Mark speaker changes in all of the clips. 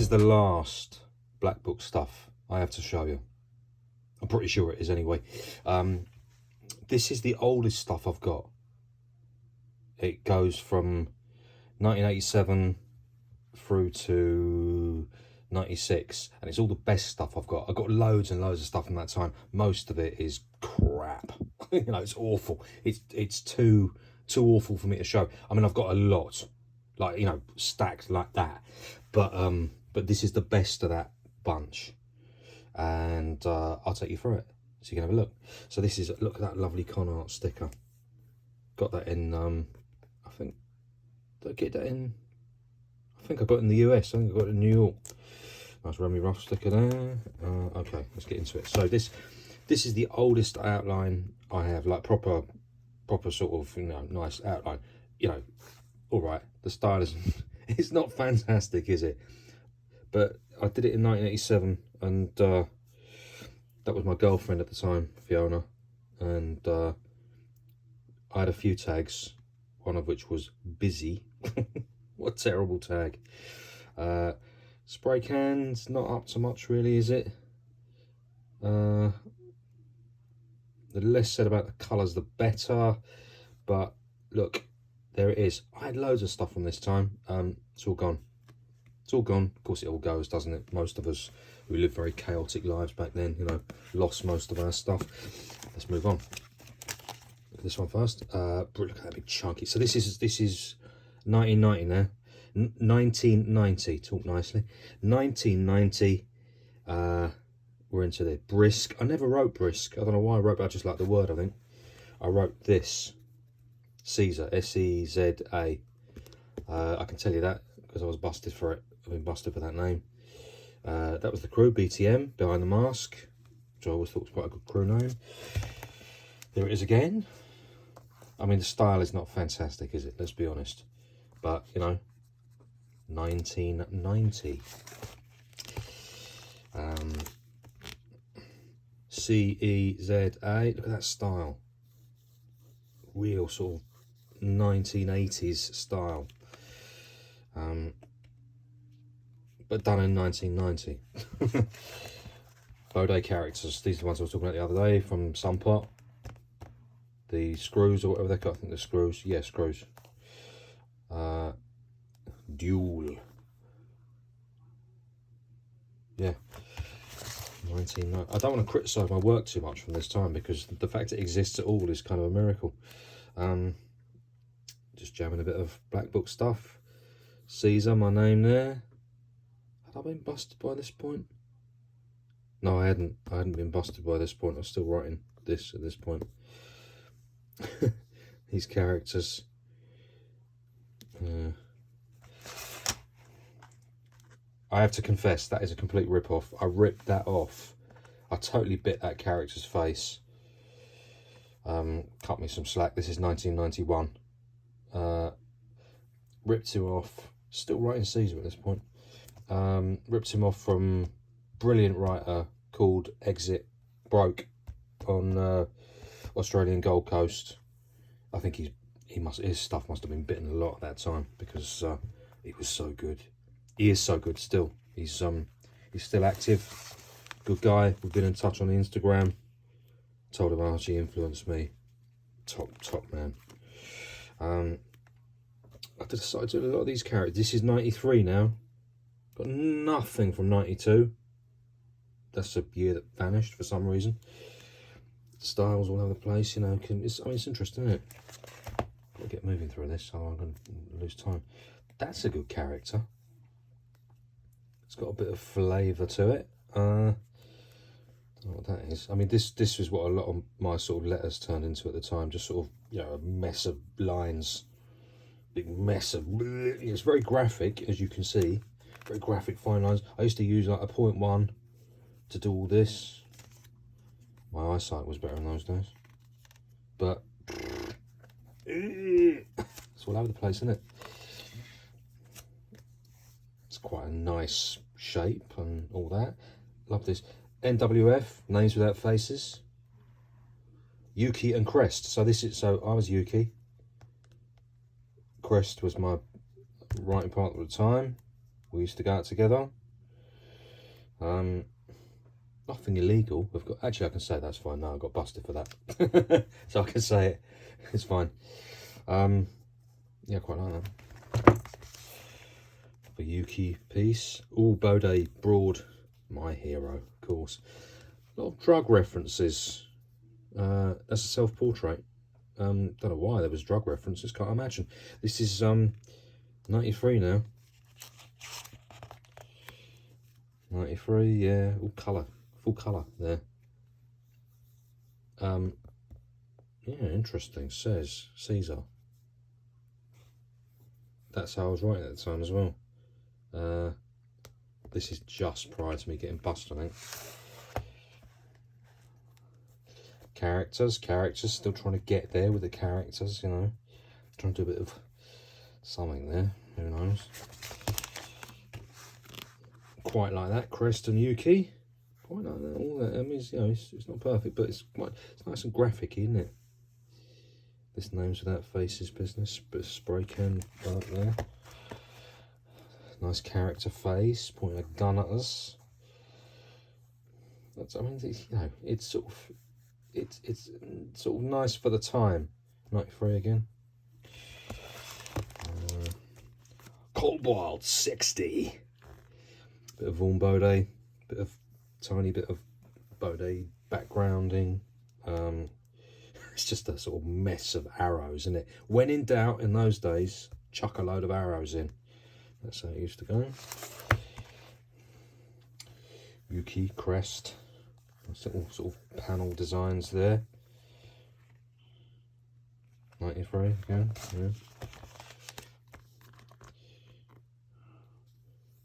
Speaker 1: is the last Blackbook stuff I have to show you. I'm pretty sure it is anyway. This is the oldest stuff I've got. It goes from 1987 through to 96, and it's all the best stuff I've got. I've got loads and loads of stuff from that time. Most of it is crap. You know, it's awful. It's too awful for me to show. I mean, I've got a lot, like, you know, stacked like that, but this is the best of that bunch, and I'll take you through it so you can have a look. So this is, look at that lovely con art sticker. Got that in I think, did I get that in, I think I got it in the US. I think I got it in New York. Nice Remy Rough sticker there. Okay, let's get into it. So this is the oldest outline I have, like proper sort of, you know, nice outline. You know, all right, the style is it's not fantastic, is it? But I did it in 1987, and that was my girlfriend at the time, Fiona, and I had a few tags, one of which was busy. What a terrible tag. Spray cans, not up to much really, is it? The less said about the colours, the better. But look, there it is. I had loads of stuff from this time. It's all gone. It's all gone. Of course it all goes, doesn't it? Most of us who lived very chaotic lives back then, you know, lost most of our stuff. Let's move on. Look at this one first. Look at that big chunky. So this is 1990 now. 1990, talk nicely. 1990, we're into the brisk. I never wrote brisk. I don't know why I wrote, but I just like the word, I think. I wrote this. Caesar, S-E-Z-A. I can tell you that because I was busted for it. I've been busted for that name. That was the crew, BTM, Behind the Mask, which I always thought was quite a good crew name. There it is again. I mean, the style is not fantastic, is it? Let's be honest. But, you know, 1990. C-E-Z-A. Look at that style. Real sort of 1980s style. But done in 1990. Bode characters. These are the ones I was talking about the other day from Sunpot. The screws or whatever they're called. I think the screws. Yeah, screws. Duel. Yeah. 1990. I don't want to criticise my work too much from this time because the fact it exists at all is kind of a miracle. Just jamming a bit of Blackbook stuff. Caesar, my name there. Had I been busted by this point? No, I hadn't. I hadn't been busted by this point. I was still writing this at this point. These characters. I have to confess, that is a complete rip-off. I ripped that off. I totally bit that character's face. Cut me some slack. This is 1991. Ripped him off. Still writing Caesar at this point. Ripped him off from brilliant writer called Exit Broke on Australian Gold Coast. I think his stuff must have been bitten a lot at that time because he was so good. He is so good still. He's still active. Good guy. We've been in touch on Instagram. Told him how much he influenced me. Top man. I decided to do a lot of these characters. This is 93 now. Got nothing from 92. That's a year that vanished for some reason. Styles all over the place, you know. I mean, it's interesting, isn't it? Got to get moving through this, so I'm going to lose time. That's a good character. It's got a bit of flavour to it. I don't know what that is. I mean, this is what a lot of my sort of letters turned into at the time. Just sort of, you know, a mess of lines. Big mess of... It's very graphic, as you can see. Very graphic, fine lines. I used to use like a 0.1 to do all this. My eyesight was better in those days. But... It's all over the place, isn't it? It's quite a nice shape and all that. Love this. NWF, Names Without Faces. Yuki and Crest. So I was Yuki. Crest was my writing partner at the time. We used to go out together. Nothing illegal. Actually, I can say that's fine. No, I got busted for that. So I can say it. It's fine. Yeah, quite like that. A Yuki piece. All Bode Broad, my hero, of course. A lot of drug references. That's a self-portrait. Don't know why there was drug references, can't imagine. This is 93 now. 93, yeah, all colour, full colour there. Yeah, interesting. Says Caesar. That's how I was writing at the time as well. This is just prior to me getting busted, I think. Characters, still trying to get there with the characters, you know. Trying to do a bit of something there, who knows. Quite like that, Crest and Yuki. Quite like that, all that. I mean, you know, it's not perfect, but it's nice and graphic, isn't it? This name's without faces business, bit of spray can right there. Nice character face, pointing a gun at us. That's, I mean, you know, it's sort of nice for the time. 93 again. Cold Wild 60. Bit of Vaughan Bode, tiny bit of Bode backgrounding. It's just a sort of mess of arrows, isn't it? When in doubt, in those days, chuck a load of arrows in. That's how it used to go. Yuki crest. Little sort of panel designs there. 93 again, yeah.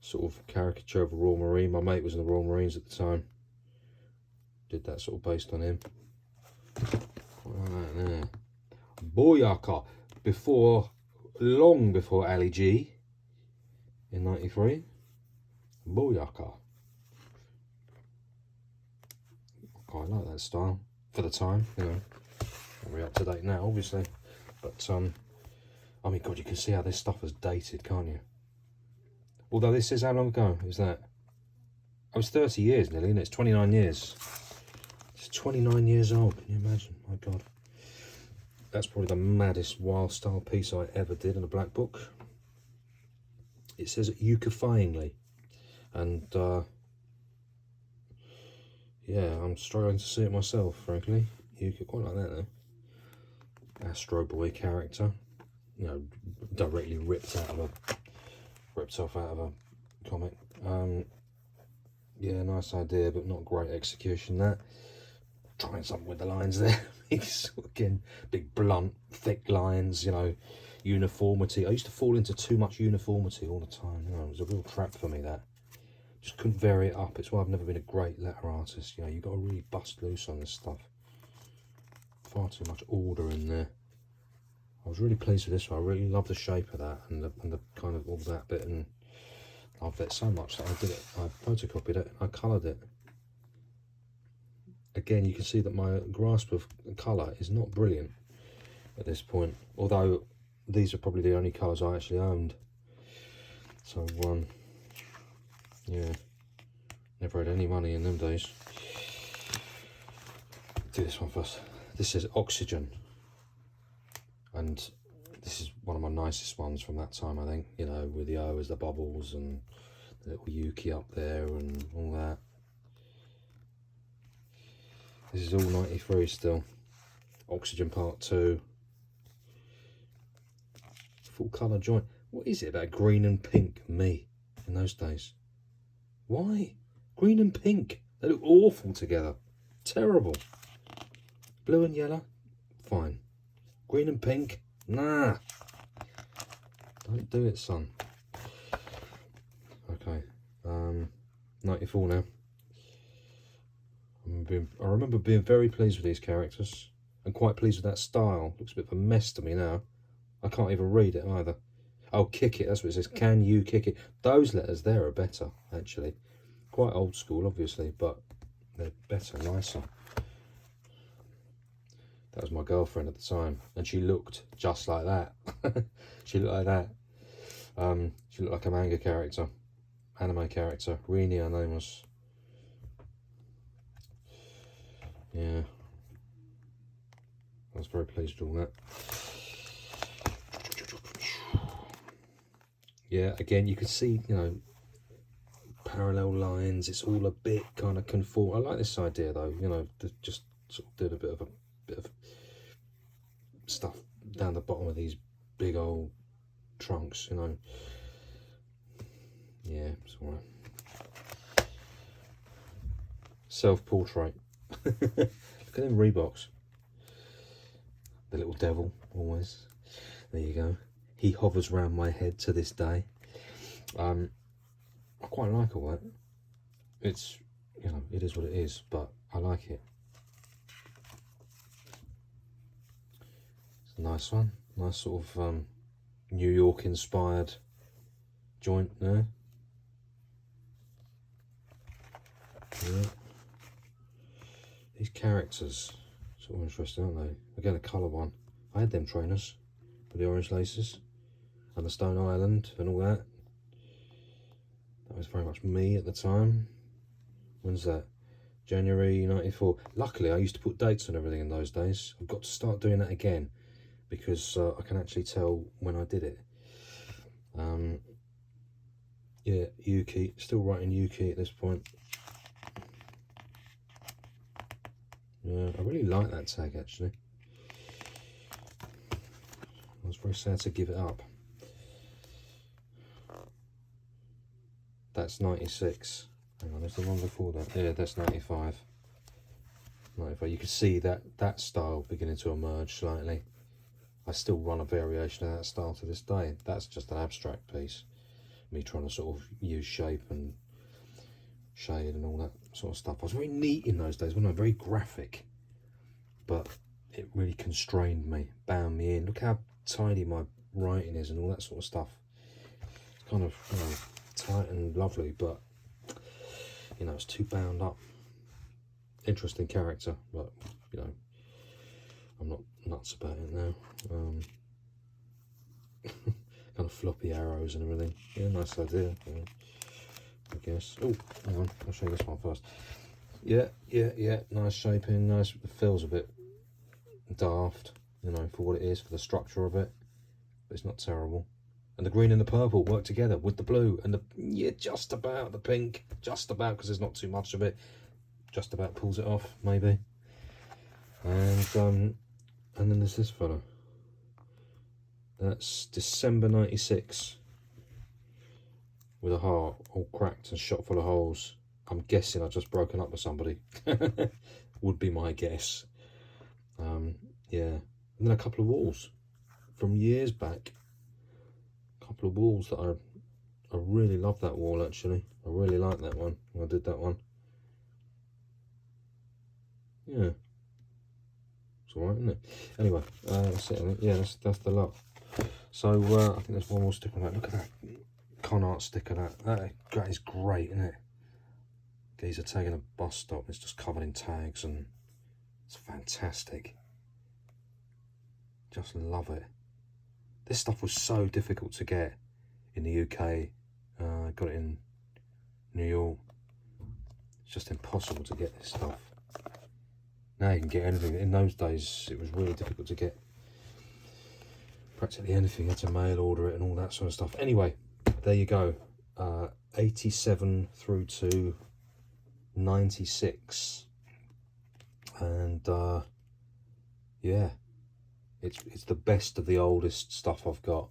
Speaker 1: Sort of caricature of a Royal Marine. My mate was in the Royal Marines at the time. Did that sort of based on him. Right, Boyaka, long before Ali G in 93. Boyaka. I quite like that style for the time, you know. Not really up to date now, obviously. But I mean, God, you can see how this stuff is dated, can't you? Although this is, how long ago is that? I was 30 years nearly, and it's 29 years. It's 29 years old, can you imagine? My God. That's probably the maddest wild style piece I ever did in a black book. It says ukifyingly. And yeah, I'm struggling to see it myself, frankly. Yuki, quite like that though. Astro Boy character. You know, directly ripped off out of a comic. Yeah, nice idea, but not great execution. That trying something with the lines there. Again, big blunt, thick lines. You know, uniformity. I used to fall into too much uniformity all the time. You know, it was a real trap for me. That just couldn't vary it up. It's why I've never been a great letter artist. You know, you got to really bust loose on this stuff. Far too much order in there. I was really pleased with this one. I really love the shape of that and the kind of all that bit, and loved it so much that I did it. I photocopied it. I coloured it. Again, you can see that my grasp of colour is not brilliant at this point. Although these are probably the only colours I actually owned. So yeah, never had any money in them days. Do this one first. This is Oxygen. And this is one of my nicest ones from that time, I think. You know, with the O as the bubbles and the little Yuki up there and all that. This is all 93 still. Oxygen Part 2. Full colour joint. What is it about green and pink, me, in those days? Why? Green and pink. They look awful together. Terrible. Blue and yellow. Fine. Green and pink, nah. Don't do it, son. Okay, 94 now. I remember being very pleased with these characters and quite pleased with that style. Looks a bit of a mess to me now. I can't even read it either. Oh, kick it, that's what it says. Can you kick it? Those letters there are better, actually. Quite old school, obviously, but they're better, nicer. That was my girlfriend at the time, and she looked just like that. She looked like that. She looked like a manga character, anime character. Rini, her name was. Yeah, I was very pleased with all that. Yeah, again, you can see, you know, parallel lines. It's all a bit kind of conform. I like this idea though, you know, to just sort of did a bit of stuff down the bottom of these big old trunks, you know. Yeah, it's alright. Self-portrait. Look at them Reeboks. The little devil, always. There you go. He hovers round my head to this day. I quite like all that. It's, you know, it is what it is, but I like it. It's a nice one. Nice sort of New York inspired joint there. Yeah. These characters, sort of interesting, aren't they? Again, a colour one. I had them trainers with the orange laces and the Stone Island and all that. That was very much me at the time. When's that? January 94. Luckily, I used to put dates on everything in those days. I've got to start doing that again because I can actually tell when I did it. Yeah, Yuki. Still writing Yuki at this point. Yeah, I really like that tag actually. I was very sad to give it up. That's 96. Hang on, there's the one before that. Yeah, that's 95. 95. You can see that style beginning to emerge slightly. I still run a variation of that style to this day. That's just an abstract piece. Me trying to sort of use shape and shade and all that sort of stuff. I was very neat in those days, wasn't I? Very graphic. But it really constrained me, bound me in. Look how tidy my writing is and all that sort of stuff. It's kind of, you know, tight and lovely, but, you know, it's too bound up. Interesting character, but, you know, I'm not nuts about it now. Kind of floppy arrows and everything. Yeah, nice idea, yeah, I guess. Oh, hang on, I'll show you this one first. Yeah, nice shaping, nice. It feels a bit daft, you know, for what it is, for the structure of it, but it's not terrible. And the green and the purple work together with the blue and the, yeah, just about the pink, just about, because there's not too much of it, just about pulls it off, maybe. And then there's this fella. That's December 96 with a heart all cracked and shot full of holes. I'm guessing I've just broken up with somebody. Would be my guess. Yeah, and then a couple of walls from years back. A couple of walls that I really love that wall actually. I really like that one when I did that one. Yeah, it's alright, isn't it? Anyway, that's it. Yeah, that's the lot. So I think there's one more stick on that. Look at that con art sticker. That is great, isn't it? Geezer taking a bus stop. It's just covered in tags and it's fantastic. Just love it. This stuff was so difficult to get in the UK. Got it in New York. It's just impossible to get this stuff. Now you can get anything. In those days, it was really difficult to get practically anything. You had to mail order it and all that sort of stuff. Anyway, there you go. 87 through to 96. And yeah, it's the best of the oldest stuff I've got.